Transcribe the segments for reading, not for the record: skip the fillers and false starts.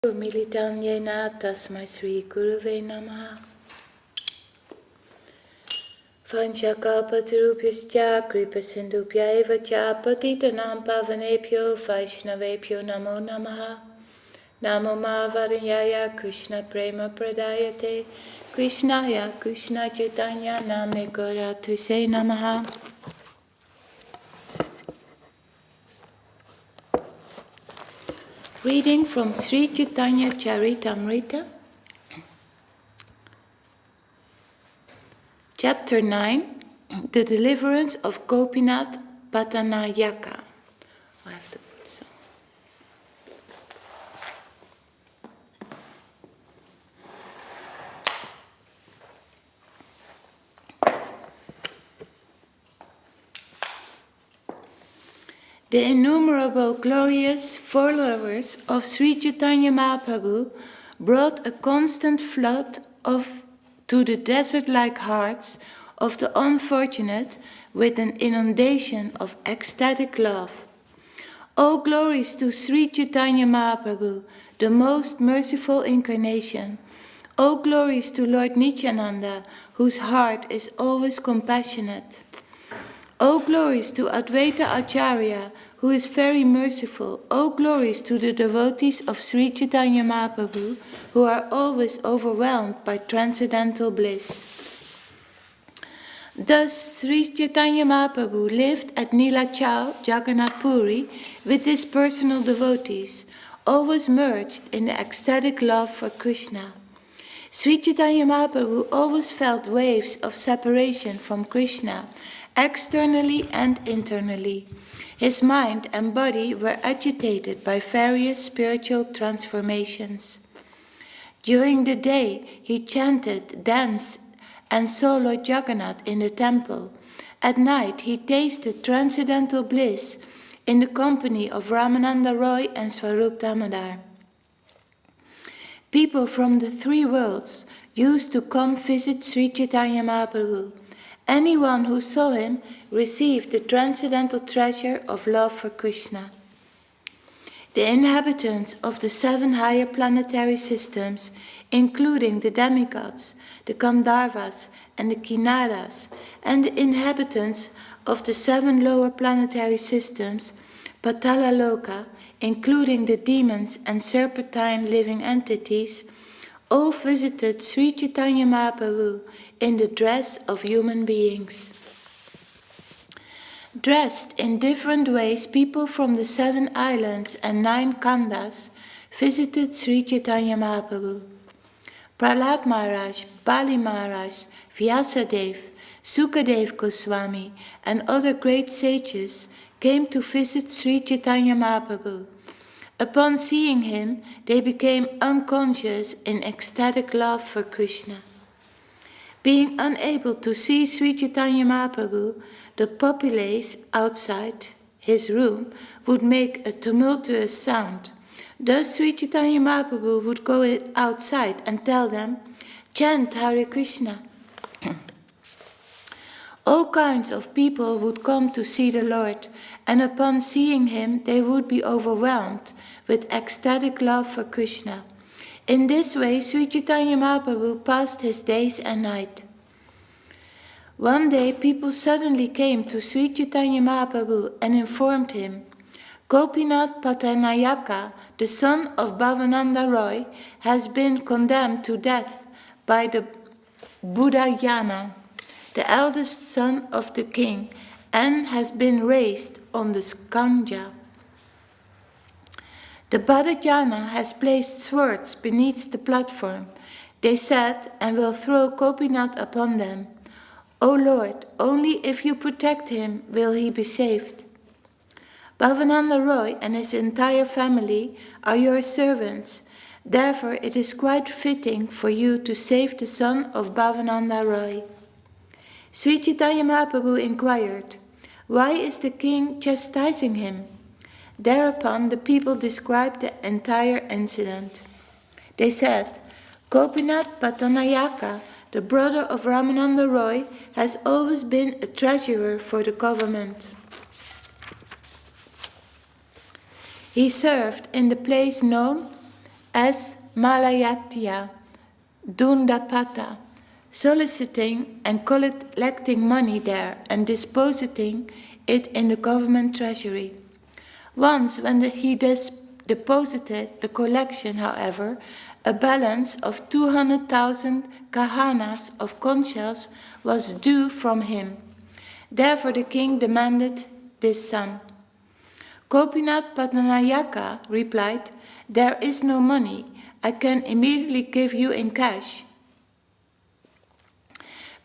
Militanyena tasmai Sri Guruve Namaha. Vanchakalpatarubhyascha kripasindubhya eva cha patitanam pavanebhyo vaishnavebhyo namo namaha. Namo Mahavadanyaya Krishna Prema Pradayate Krishnaya Krishna Chaitanya Namne Gauratvise Namaha. Reading from Sri Chaitanya Charitamrita, Chapter 9, The Deliverance of Gopinath Patanayaka. I have to put some. The innumerable glorious followers of Sri Chaitanya Mahaprabhu brought a constant flood to the desert-like hearts of the unfortunate with an inundation of ecstatic love. All glories to Sri Chaitanya Mahaprabhu, the most merciful incarnation. All glories to Lord Nityananda, whose heart is always compassionate. All glories to Advaita Acharya, who is very merciful. All glories to the devotees of Sri Chaitanya Mahaprabhu, who are always overwhelmed by transcendental bliss. Thus, Sri Chaitanya Mahaprabhu lived at Nilachal, Jagannath Puri, with his personal devotees, always merged in the ecstatic love for Krishna. Sri Chaitanya Mahaprabhu always felt waves of separation from Krishna, externally and internally. His mind and body were agitated by various spiritual transformations. During the day, he chanted, danced, and saw Lord Jagannath in the temple. At night, he tasted transcendental bliss in the company of Ramananda Roy and Swarup Damodar. People from the three worlds used to come visit Sri Chaitanya Mahaprabhu. Anyone who saw him received the transcendental treasure of love for Krishna. The inhabitants of the 7 higher planetary systems, including the demigods, the Gandharvas and the Kinnaras, and the inhabitants of the 7 lower planetary systems, Patala Loka, including the demons and serpentine living entities, all visited Sri Chaitanya Mahaprabhu in the dress of human beings. Dressed in different ways, people from the 7 islands and 9 khandas visited Sri Chaitanya Mahaprabhu. Prahlad Maharaj, Bali Maharaj, Vyasadev, Sukadev Goswami, and other great sages came to visit Sri Chaitanya Mahaprabhu. Upon seeing him, they became unconscious in ecstatic love for Krishna. Being unable to see Sri Chaitanya Mahaprabhu, the populace outside his room would make a tumultuous sound. Thus Sri Chaitanya Mahaprabhu would go outside and tell them, "Chant Hare Krishna." All kinds of people would come to see the Lord, and upon seeing him they would be overwhelmed with ecstatic love for Krishna. In this way, Sri Chaitanya Mahaprabhu passed his days and night. One day, people suddenly came to Sri Chaitanya Mahaprabhu and informed him, "Gopinath Patanayaka, the son of Bhavananda Roy, has been condemned to death by the Buddhayana, the eldest son of the king, and has been raised on the skanja. The Buddhayana has placed swords beneath the platform, they said, and will throw Gopinath upon them. O Lord, only if you protect him will he be saved. Bhavananda Roy and his entire family are your servants, therefore it is quite fitting for you to save the son of Bhavananda Roy." Sri Chaitanya Mahaprabhu inquired, "Why is the king chastising him?" Thereupon the people described the entire incident. They said, "Gopinath Patanayaka, the brother of Ramananda Roy, has always been a treasurer for the government. He served in the place known as Malayatya, Dundapata, soliciting and collecting money there and dispositing it in the government treasury. Once, when he deposited the collection, however, a balance of 200,000 kahanas of conch shells was due from him. Therefore the king demanded this sum. Gopinath Pattanayaka replied, "There is no money. I can immediately give you in cash.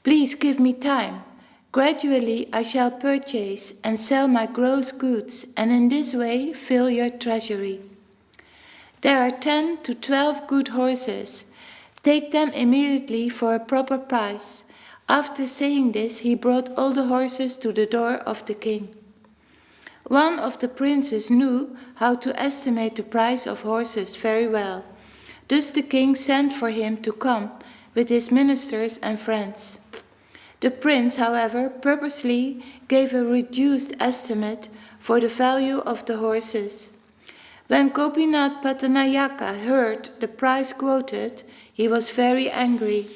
Please give me time. Gradually I shall purchase and sell my gross goods, and in this way fill your treasury. There are 10 to 12 good horses. Take them immediately for a proper price." After saying this, he brought all the horses to the door of the king. One of the princes knew how to estimate the price of horses very well. Thus the king sent for him to come with his ministers and friends. The prince, however, purposely gave a reduced estimate for the value of the horses. When Gopinath Pattanayaka heard the price quoted, he was very angry.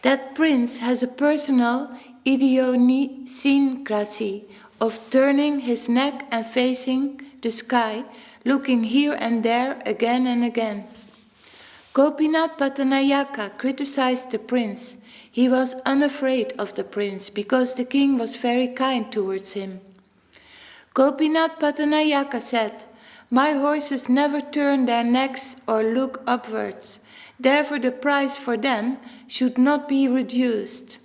That prince has a personal idiosyncrasy of turning his neck and facing the sky, looking here and there again and again. Gopinath Pattanayaka criticized the prince. He was unafraid of the prince because the king was very kind towards him. Gopinath Pattanayaka said, "My horses never turn their necks or look upwards. Therefore the price for them should not be reduced."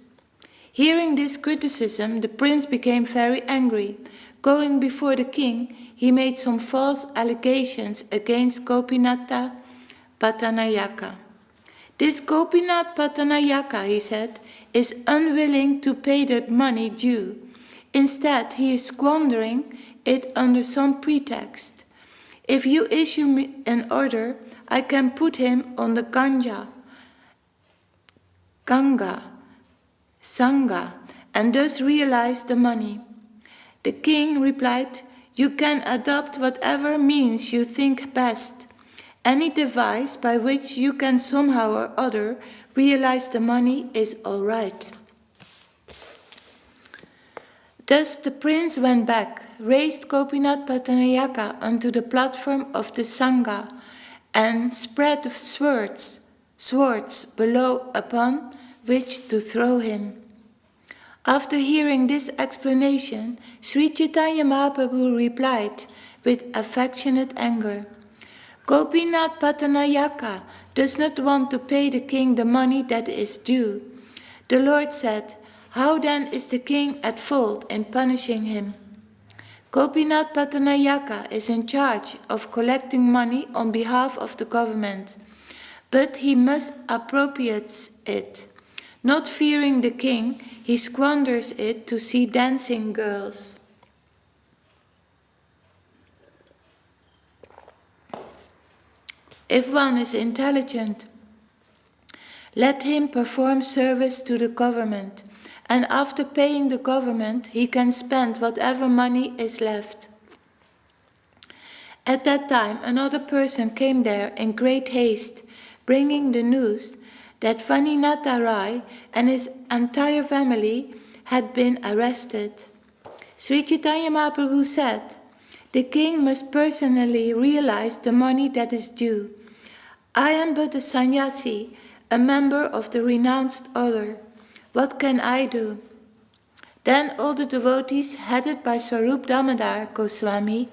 Hearing this criticism, the prince became very angry. Going before the king, he made some false allegations against Gopinath Pattanayaka. "This Gopinath Pattanayaka," he said, "is unwilling to pay the money due. Instead, he is squandering it under some pretext. If you issue me an order, I can put him on the Sangha, and thus realize the money." The king replied, "You can adopt whatever means you think best. Any device by which you can somehow or other realize the money is all right." Thus the prince went back, raised Gopinath Pattanayaka onto the platform of the Sangha, and spread swords below upon which to throw him. After hearing this explanation, Sri Chaitanya Mahaprabhu replied with affectionate anger, "Gopinath Pattanayaka does not want to pay the king the money that is due." The Lord said, "How then is the king at fault in punishing him? Gopinath Pattanayaka is in charge of collecting money on behalf of the government, but he must appropriate it. Not fearing the king, he squanders it to see dancing girls. If one is intelligent, let him perform service to the government, and after paying the government, he can spend whatever money is left." At that time, another person came there in great haste, bringing the news that Vaninatha Rai and his entire family had been arrested. Sri Chaitanya Mahaprabhu said, "The king must personally realize the money that is due. I am but a sannyasi, a member of the renounced order. What can I do?" Then all the devotees, headed by Swarup Damodar Goswami,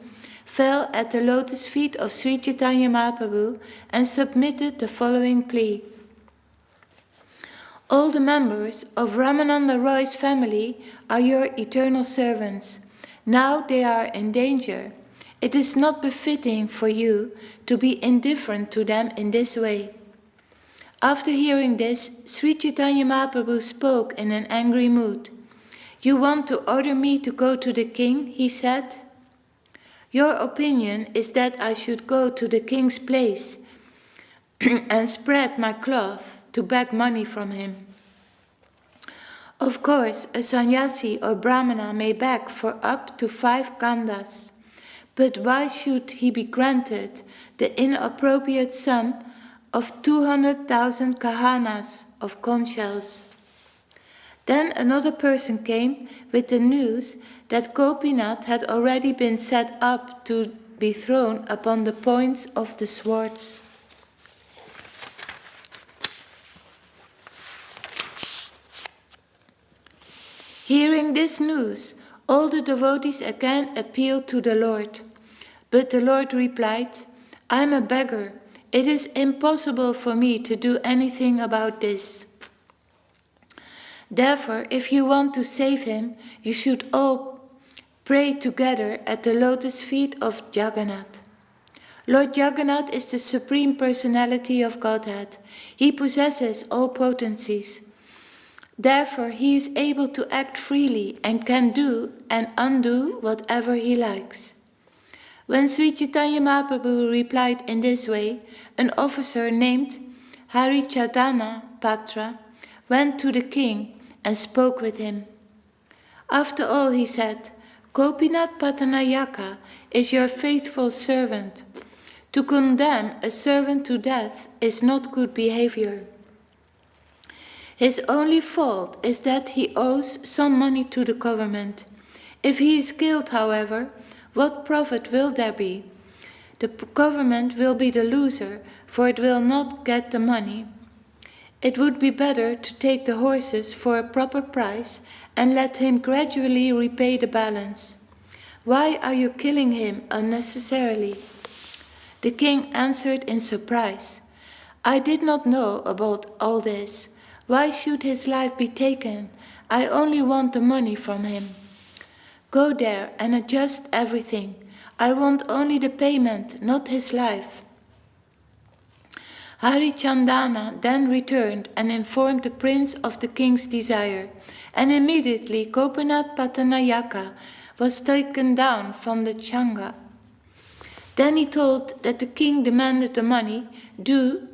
fell at the lotus feet of Sri Chaitanya Mahaprabhu and submitted the following plea. "All the members of Ramananda Roy's family are your eternal servants. Now they are in danger. It is not befitting for you to be indifferent to them in this way." After hearing this, Sri Chaitanya Mahaprabhu spoke in an angry mood. "You want to order me to go to the king?" he said. "Your opinion is that I should go to the king's place and spread my cloth to beg money from him. Of course, a sannyasi or brahmana may beg for up to 5 kandas, But why should he be granted the inappropriate sum of 200,000 kahanas of conch shells? Then another person came with the news that Gopinath had already been set up to be thrown upon the points of the swords. Hearing this news, all the devotees again appealed to the Lord. But the Lord replied, "I am a beggar. It is impossible for me to do anything about this. Therefore, if you want to save him, you should all pray together at the lotus feet of Jagannath." Lord Jagannath is the Supreme Personality of Godhead. He possesses all potencies. Therefore, he is able to act freely and can do and undo whatever he likes. When Sri Chaitanya Mahaprabhu replied in this way, an officer named Harichandana Patra went to the king and spoke with him. After all, he said, "Gopinath Patanayaka is your faithful servant. To condemn a servant to death is not good behavior. His only fault is that he owes some money to the government. If he is killed, however, what profit will there be? The government will be the loser, for it will not get the money. It would be better to take the horses for a proper price and let him gradually repay the balance. Why are you killing him unnecessarily?" The king answered in surprise, "I did not know about all this. Why should his life be taken? I only want the money from him. Go there and adjust everything. I want only the payment, not his life." Harichandana then returned and informed the prince of the king's desire, and immediately Gopinath Patanayaka was taken down from the changa. Then he told that the king demanded the money due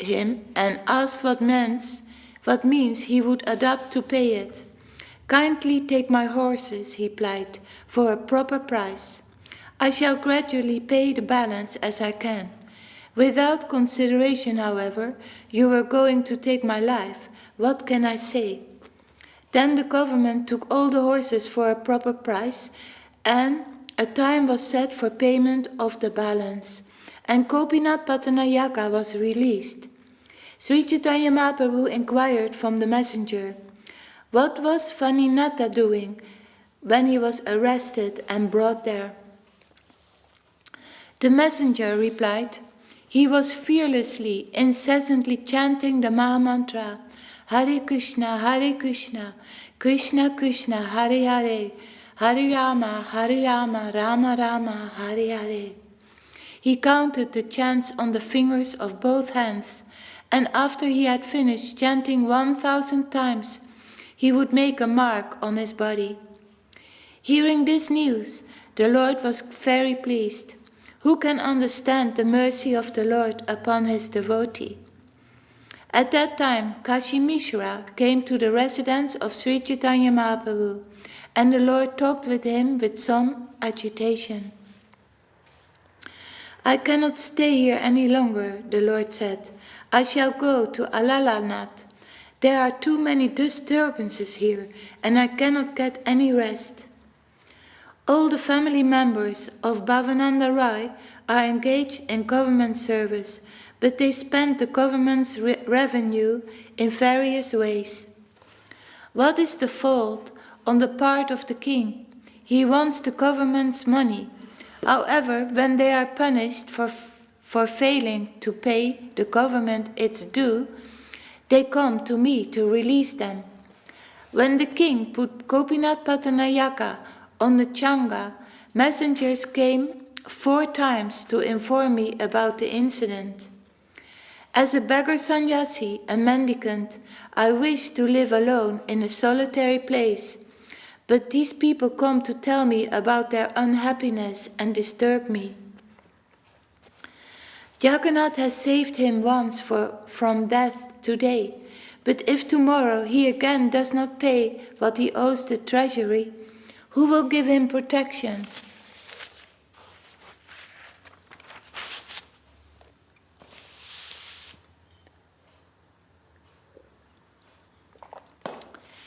him and asked what means he would adopt to pay it. "Kindly take my horses," he replied, "for a proper price. I shall gradually pay the balance as I can. Without consideration, however, you are going to take my life. What can I say?" Then the government took all the horses for a proper price, and a time was set for payment of the balance, and Gopinath Patanayaka was released. Sri Chaitanya Mahaprabhu inquired from the messenger, "What was Vaninatha doing when he was arrested and brought there?" The messenger replied, "He was fearlessly, incessantly chanting the Mahamantra, Hare Krishna, Krishna Krishna, Hare Hare, Hare Rama, Rama Rama, Hare Hare." He counted the chants on the fingers of both hands, and after he had finished chanting 1,000 times, he would make a mark on his body. Hearing this news, the Lord was very pleased. Who can understand the mercy of the Lord upon his devotee? At that time, Kashi Mishra came to the residence of Sri Chaitanya Mahaprabhu, and the Lord talked with him with some agitation. "I cannot stay here any longer," the Lord said. "I shall go to Alalanath. There are too many disturbances here, and I cannot get any rest." All the family members of Bhavananda Rai are engaged in government service, but they spend the government's revenue in various ways. What is the fault on the part of the king? He wants the government's money. However, when they are punished for failing to pay the government its due, they come to me to release them. When the king put Gopinath Patanayaka on the changa, messengers came 4 times to inform me about the incident. As a beggar sannyasi, a mendicant, I wish to live alone in a solitary place, but these people come to tell me about their unhappiness and disturb me. Jagannath has saved him once from death today, but if tomorrow he again does not pay what he owes the treasury, who will give him protection?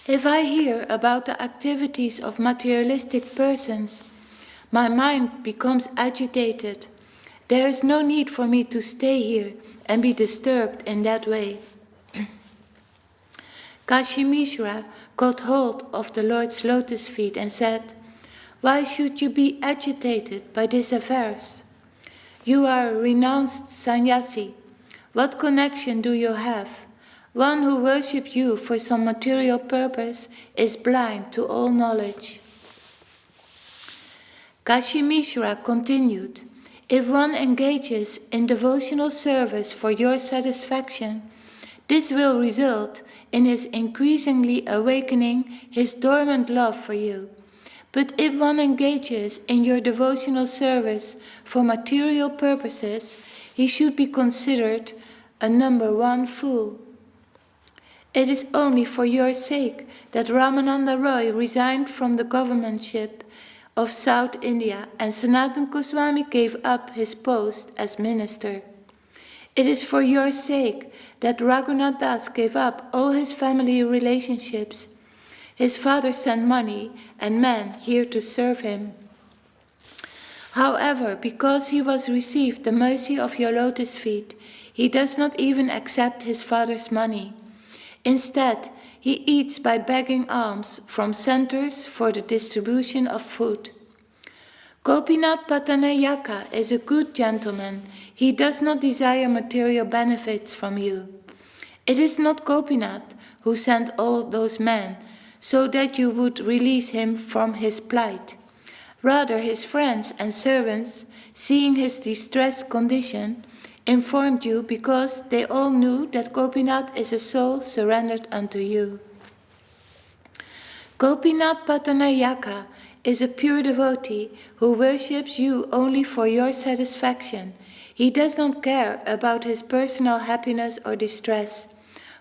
If I hear about the activities of materialistic persons, my mind becomes agitated. There is no need for me to stay here and be disturbed in that way. Kashi Mishra caught hold of the Lord's lotus feet and said, "Why should you be agitated by these affairs? You are a renounced sannyasi. What connection do you have? One who worships you for some material purpose is blind to all knowledge." Kashi Mishra continued, "If one engages in devotional service for your satisfaction, this will result in his increasingly awakening his dormant love for you. But if one engages in your devotional service for material purposes, he should be considered a number one fool. It is only for your sake that Ramananda Roy resigned from the governmentship of South India and Sanatana Goswami gave up his post as minister. It is for your sake that Raghunath Das gave up all his family relationships. His father sent money and men here to serve him. However, because he was received the mercy of your lotus feet, he does not even accept his father's money. Instead, he eats by begging alms from centers for the distribution of food. Gopinath Patanayaka is a good gentleman. He does not desire material benefits from you. It is not Gopinath who sent all those men so that you would release him from his plight. Rather, his friends and servants, seeing his distressed condition, informed you because they all knew that Gopinath is a soul surrendered unto you. Gopinath Patanayaka is a pure devotee who worships you only for your satisfaction. He does not care about his personal happiness or distress,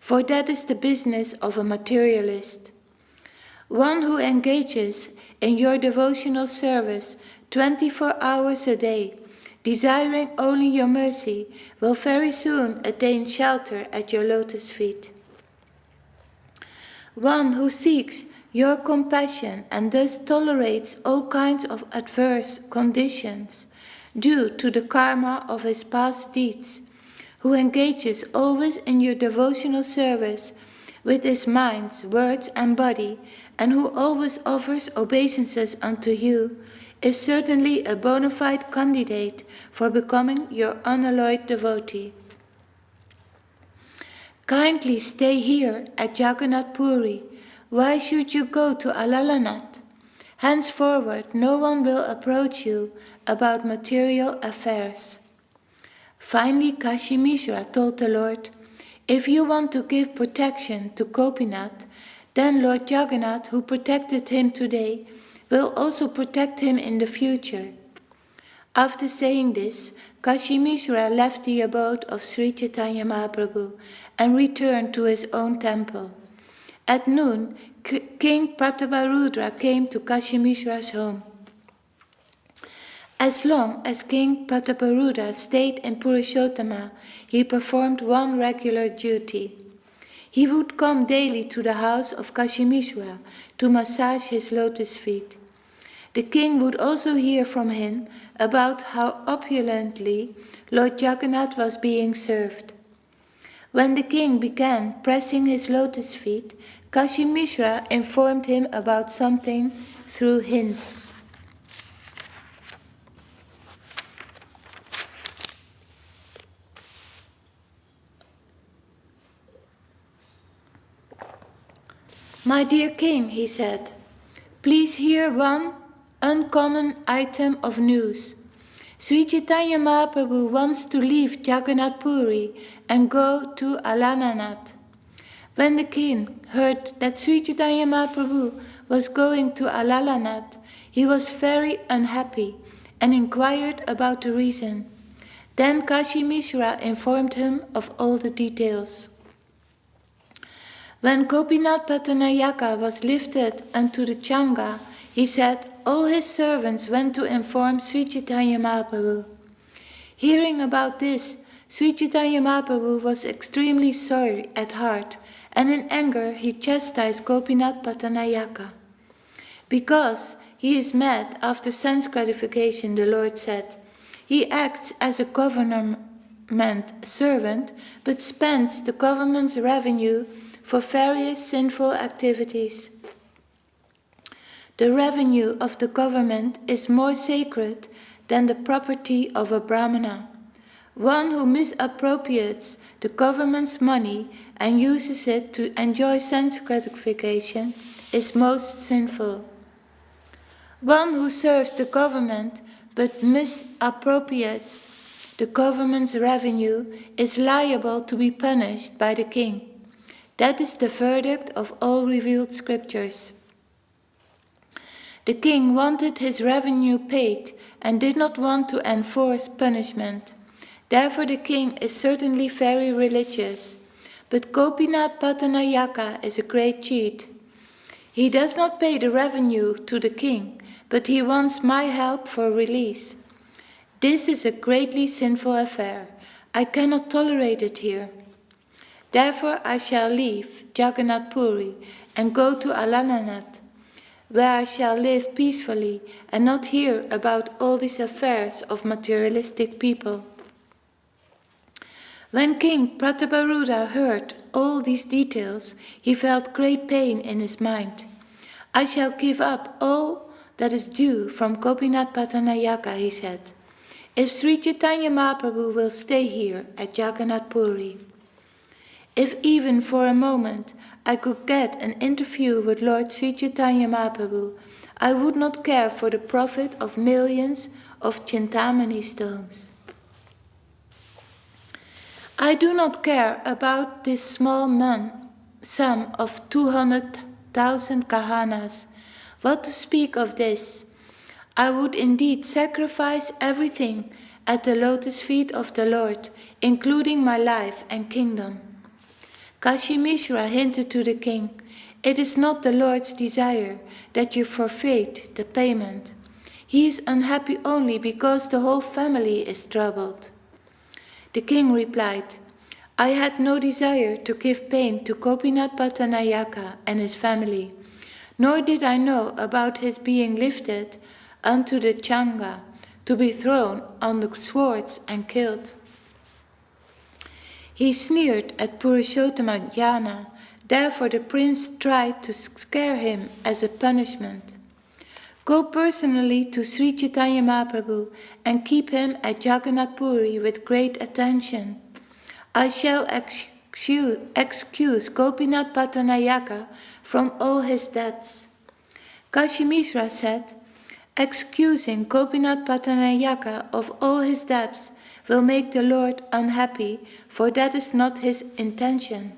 for that is the business of a materialist. One who engages in your devotional service 24 hours a day, desiring only your mercy, will very soon attain shelter at your lotus feet. One who seeks your compassion and thus tolerates all kinds of adverse conditions due to the karma of his past deeds, who engages always in your devotional service with his mind, words and body, and who always offers obeisances unto you, is certainly a bona fide candidate for becoming your unalloyed devotee. Kindly stay here at Jagannath Puri. Why should you go to Alalanath? Henceforward no one will approach you about material affairs. Finally, Kashi Mishra told the Lord, if you want to give protection to Gopinath, then Lord Jagannath, who protected him today, will also protect him in the future. After saying this, Kashi Mishra left the abode of Sri Chaitanya Mahaprabhu and returned to his own temple. At noon, King Prataparudra came to Kashi Mishra's home. As long as King Prataparudra stayed in Purushottama, he performed one regular duty. He would come daily to the house of Kashi Mishra to massage his lotus feet. The king would also hear from him about how opulently Lord Jagannath was being served. When the king began pressing his lotus feet, Kashi Mishra informed him about something through hints. My dear king, he said, please hear one uncommon item of news. Sri Chaitanya Mahaprabhu wants to leave Jagannath Puri and go to Alalanath. When the king heard that Sri Chaitanya Mahaprabhu was going to Alalanath, he was very unhappy and inquired about the reason. Then Kashi Mishra informed him of all the details. When Gopinath Patanayaka was lifted unto the Changa, he said all his servants went to inform Sri Chaitanya Mahaprabhu. Hearing about this, Sri Chaitanya Mahaprabhu was extremely sorry at heart and in anger he chastised Gopinath Pattanayaka. Because he is mad after sense gratification, the Lord said, he acts as a government servant, but spends the government's revenue for various sinful activities. The revenue of the government is more sacred than the property of a Brahmana. One who misappropriates the government's money and uses it to enjoy sense gratification is most sinful. One who serves the government but misappropriates the government's revenue is liable to be punished by the king. That is the verdict of all revealed scriptures. The king wanted his revenue paid and did not want to enforce punishment. Therefore the king is certainly very religious, but Gopinath Pattanayaka is a great cheat. He does not pay the revenue to the king, but he wants my help for release. This is a greatly sinful affair. I cannot tolerate it here. Therefore I shall leave Jagannath Puri and go to Alananath, where I shall live peacefully and not hear about all these affairs of materialistic people. When King Prataparuda heard all these details, he felt great pain in his mind. I shall give up all that is due from Gopinath Pattanayaka, he said, if Sri Chaitanya Mahaprabhu will stay here at Jagannath Puri. If even for a moment I could get an interview with Lord Sri Chaitanya Mahaprabhu, I would not care for the profit of millions of Chintamani stones. I do not care about this small sum of 200,000 kahanas. What to speak of this? I would indeed sacrifice everything at the lotus feet of the Lord, including my life and kingdom. Kashi Mishra hinted to the king, it is not the Lord's desire that you forfeit the payment. He is unhappy only because the whole family is troubled. The king replied, I had no desire to give pain to Gopinath Pattanayaka and his family, nor did I know about his being lifted unto the Changa, to be thrown on the swords and killed. He sneered at Purushottama Jnana, therefore the prince tried to scare him as a punishment. Go personally to Sri Chaitanya Mahaprabhu and keep him at Jagannath Puri with great attention. I shall excuse Gopinath Pattanayaka from all his debts. Kashi Mishra said, excusing Gopinath Pattanayaka of all his debts will make the Lord unhappy, for that is not his intention.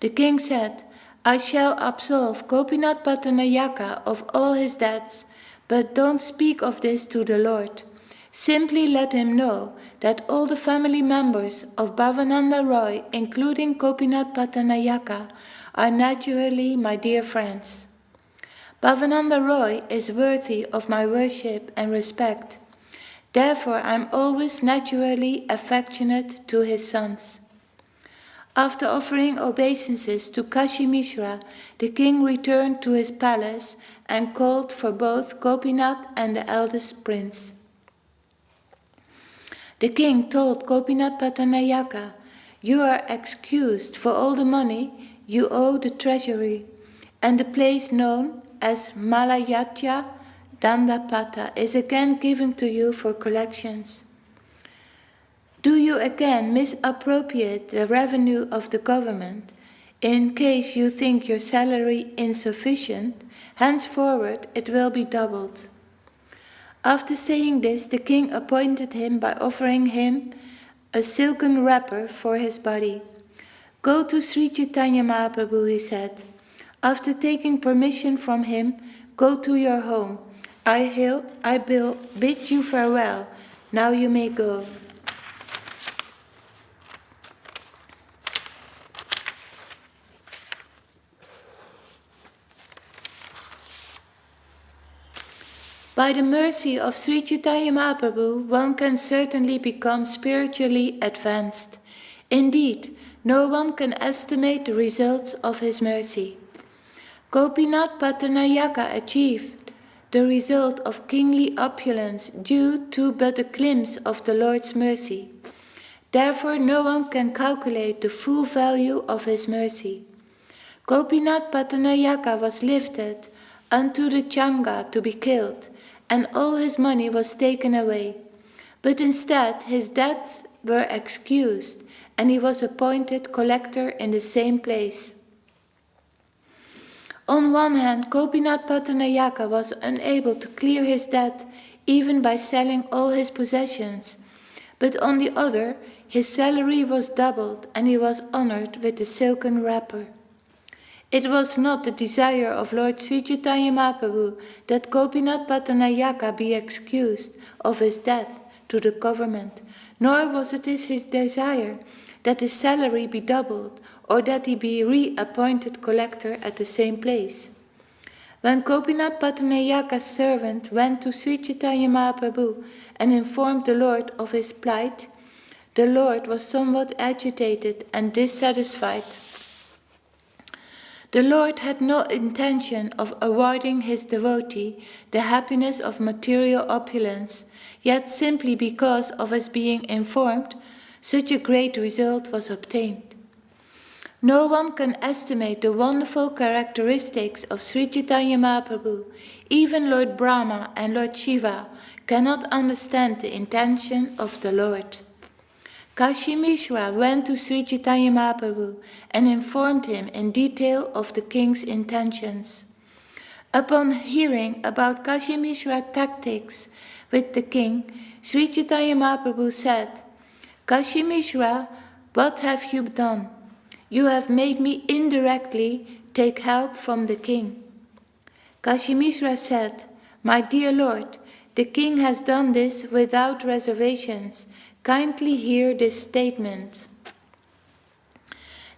The king said, I shall absolve Gopinath Pattanayaka of all his debts, but don't speak of this to the Lord. Simply let him know that all the family members of Bhavananda Roy, including Gopinath Pattanayaka, are naturally my dear friends. Bhavananda Roy is worthy of my worship and respect. Therefore I am always naturally affectionate to his sons. After offering obeisances to Kashi Mishra, the king returned to his palace and called for both Gopinath and the eldest prince. The king told Gopinath Pattanayaka, you are excused for all the money you owe the treasury, and the place known as Malayatya Dandapata is again given to you for collections. Do you again misappropriate the revenue of the government? In case you think your salary insufficient, henceforward it will be doubled. After saying this, the king appointed him by offering him a silken wrapper for his body. Go to Sri Chaitanya Mahaprabhu, he said. After taking permission from him, go to your home. I will bid you farewell. Now you may go. By the mercy of Sri Chaitanya Mahaprabhu, one can certainly become spiritually advanced. Indeed, No one can estimate the results of his mercy. Gopinath Pattanayaka achieved the result of kingly opulence due to but a glimpse of the Lord's mercy. Therefore no one can calculate the full value of his mercy. Gopinath Pattanayaka was lifted unto the Changa to be killed, and all his money was taken away. But instead his debts were excused, and he was appointed collector in the same place. On one hand, Gopinath Pattanayaka was unable to clear his debt even by selling all his possessions, but on the other, his salary was doubled and he was honored with a silken wrapper. It was not the desire of Lord Sri Chaitanya Mahaprabhu that Gopinath Pattanayaka be excused of his debt to the government, nor was it his desire that his salary be doubled or that he be reappointed collector at the same place. When Gopinath Pattanayaka's servant went to Sri Chaitanya Mahaprabhu and informed the Lord of his plight, the Lord was somewhat agitated and dissatisfied. The Lord had no intention of awarding his devotee the happiness of material opulence, yet simply because of his being informed, such a great result was obtained. No one can estimate the wonderful characteristics of Sri Chaitanya Mahaprabhu. Even Lord Brahma and Lord Shiva cannot understand the intention of the Lord. Kashi Mishra went to Sri Chaitanya Mahaprabhu and informed him in detail of the king's intentions. Upon hearing about Kashi Mishra's tactics with the king, Sri Chaitanya Mahaprabhu said, "Kashi Mishra, what have you done? You have made me indirectly take help from the king." Kashi Mishra said, "My dear Lord, the king has done this without reservations. Kindly hear this statement."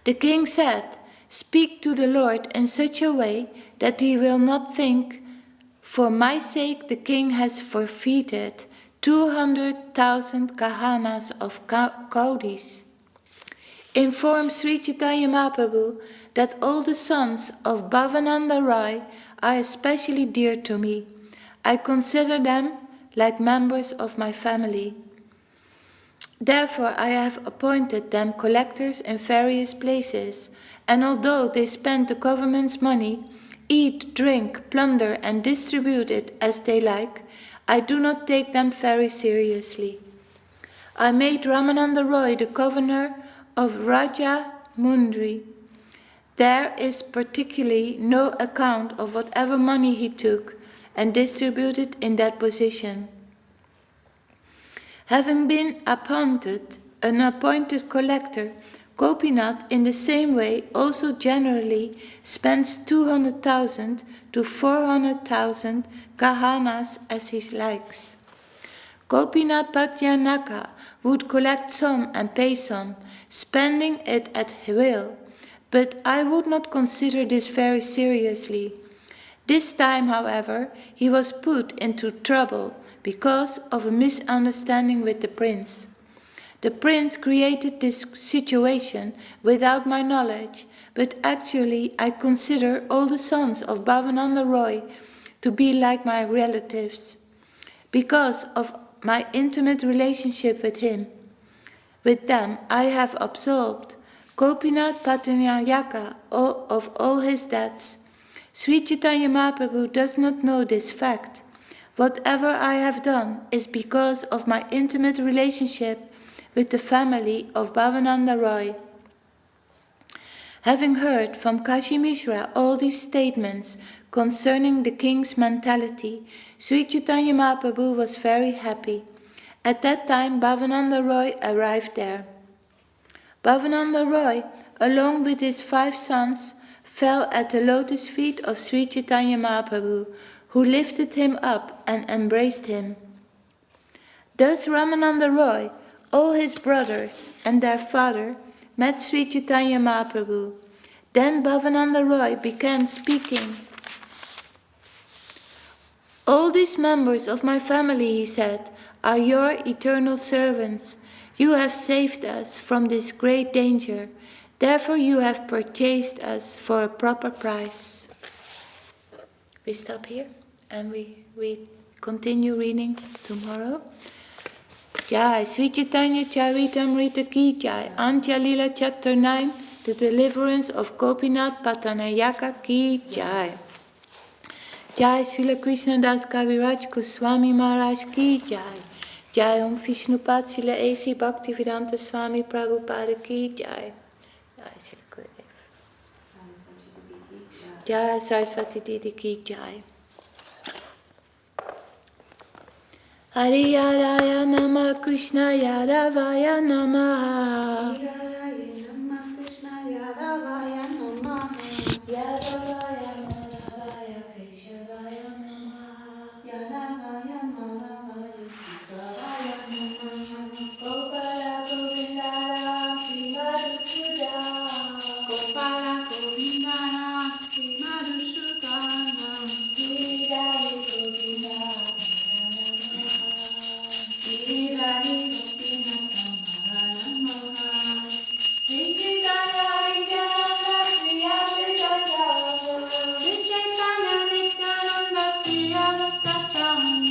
The king said, "Speak to the Lord in such a way that he will not think, for my sake the king has forfeited 200,000 kahanas of kaudis. Inform Sri Chaitanya Mahaprabhu that all the sons of Bhavananda Roy are especially dear to me. I consider them like members of my family. Therefore I have appointed them collectors in various places, and although they spend the government's money, eat, drink, plunder, and distribute it as they like, I do not take them very seriously. I made Ramananda Roy the governor of Raja Mundri. There is particularly no account of whatever money he took and distributed in that position. Having been an appointed collector, Gopinath in the same way also generally spends 200,000 to 400,000 kahanas as he likes. Gopinath Patyanaka would collect some and pay some, spending it at will, but I would not consider this very seriously. This time, however, he was put into trouble because of a misunderstanding with the prince. The prince created this situation without my knowledge, but actually I consider all the sons of Bhavananda Roy to be like my relatives, because of my intimate relationship with him. With them I have absolved Gopinath Pattanayaka of all his debts. Sri Chaitanya Mahaprabhu does not know this fact. Whatever I have done is because of my intimate relationship with the family of Bhavananda Roy." Having heard from Kashi Mishra all these statements concerning the king's mentality, Sri Chaitanya Mahaprabhu was very happy. At that time Bhavananda Roy arrived there. Bhavananda Roy, along with his 5 sons, fell at the lotus feet of Sri Chaitanya Mahaprabhu, who lifted him up and embraced him. Thus Ramananda Roy, all his brothers and their father met Sri Chaitanya Mahaprabhu. Then Bhavananda Roy began speaking. "All these members of my family," he said, "are your eternal servants. You have saved us from this great danger. Therefore you have purchased us for a proper price. We stop here and we continue reading tomorrow. Jai Sri Chaitanya Charitamrita Ki Jai. Antya Lila chapter 9. The deliverance of Gopinath Patanayaka Ki Jai. Jai Srila Krishna Das Kaviraj Goswami Maharaj Ki Jai. Jai Om Vishnupad Srila A.C. Bhaktivedanta Swami Prabhupada Ki Jai. Jai Srila Gurudev. Jai Saraswati Didi Ki Jai. Hari Yaraya Nama Krishna Yadavaya Namaha. Hari Yaraya Nama Krishna Yadavaya Namaha. Yadavaya Madhavaya Keshavaya Namaha. Yadavaya Madhavaya Keshavaya Namaha. Gopala Govindara Sri Madhusudana. Gopala Govindana Sri Madhusudana. Giridhari Govindara. Giridhari Govindana Namaha. Sri Chaitanya Nityananda Sri Advaita Sri Chaitanya Nityananda Sri Advaita Chandra.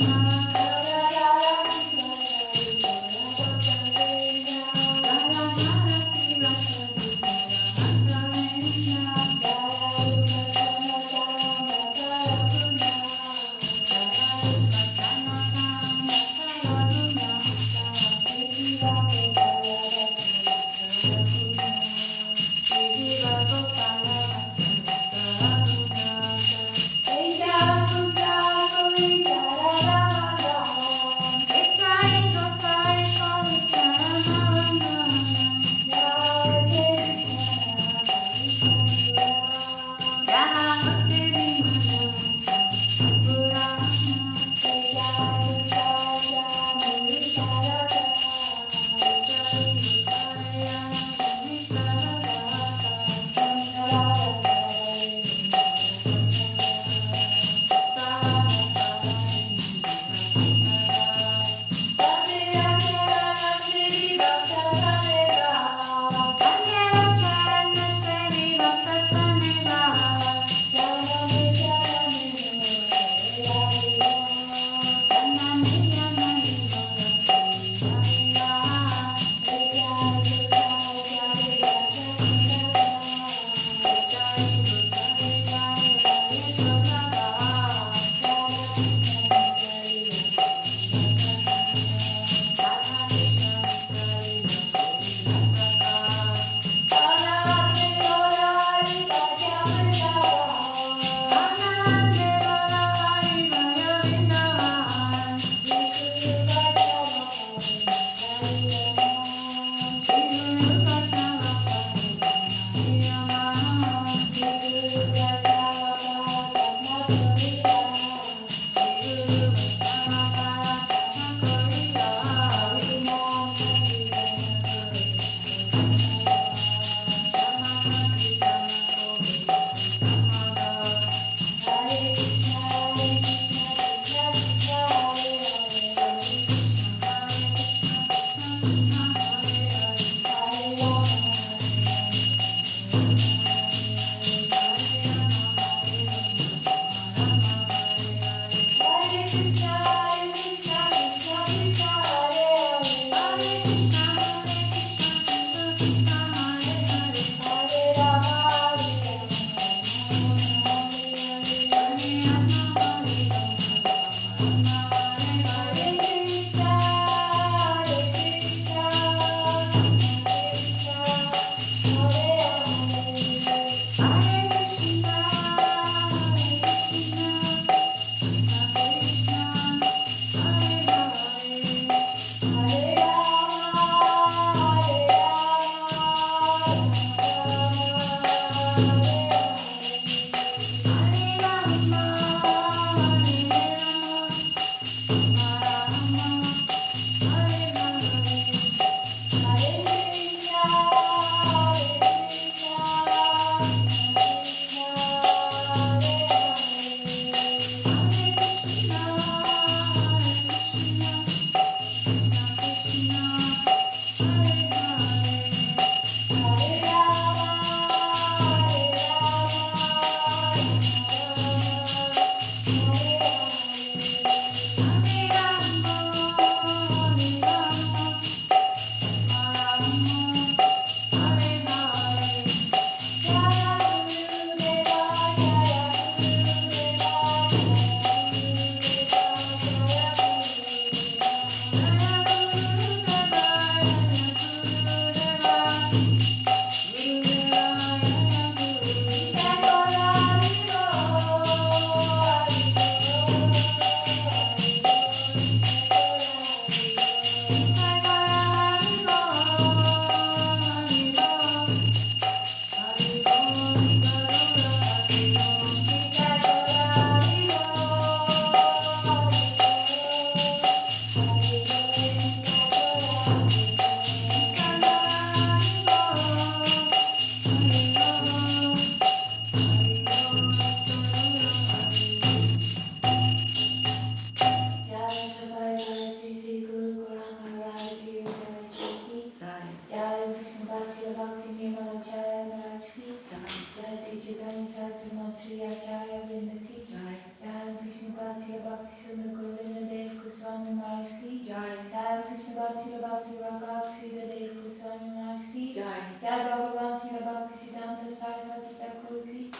Prabhupada Dev Goswami Maharaj ki Jai Bhagavan Sri Bhakti Siddhanta Saraswati Thakur ki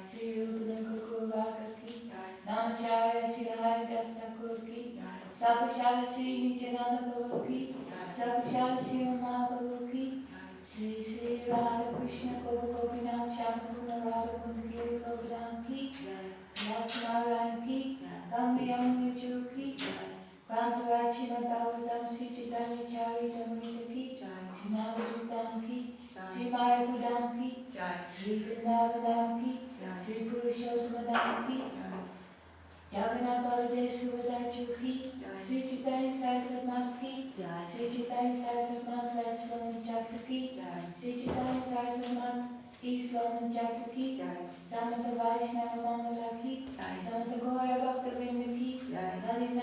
Sri Rupa Gokul Bhagat ki Namacharya Sri Haridas Thakur ki Sapashala Sri Nityananda Prabhu ki Sapashala Sri Mahaprabhu ki Sri Sri Radha Krishna Prabhu Gopinath Shampurna Radha Kundakiri Prabhudan ki Tulasi Narayan ki Ganga Yamuna Ju ki Prantarachi Bhagavatam Sri Chaitanya Charitamrita ki Sri Navadvitam ki Sri Mayapudam ki Sri Vrindavadam ki Sri Purushottamadam ki Jagannath Baladev Subhadra ki Sri Chaitanya Saraswati Mat ki Sri Chaitanya Saraswati Mat West London Chapter ki Sri Chaitanya Saraswati Mat East London Chapter ki Samanta Vaishnava Mandala ki Samanta Gaura Bhakta Vrinda ki Radhinam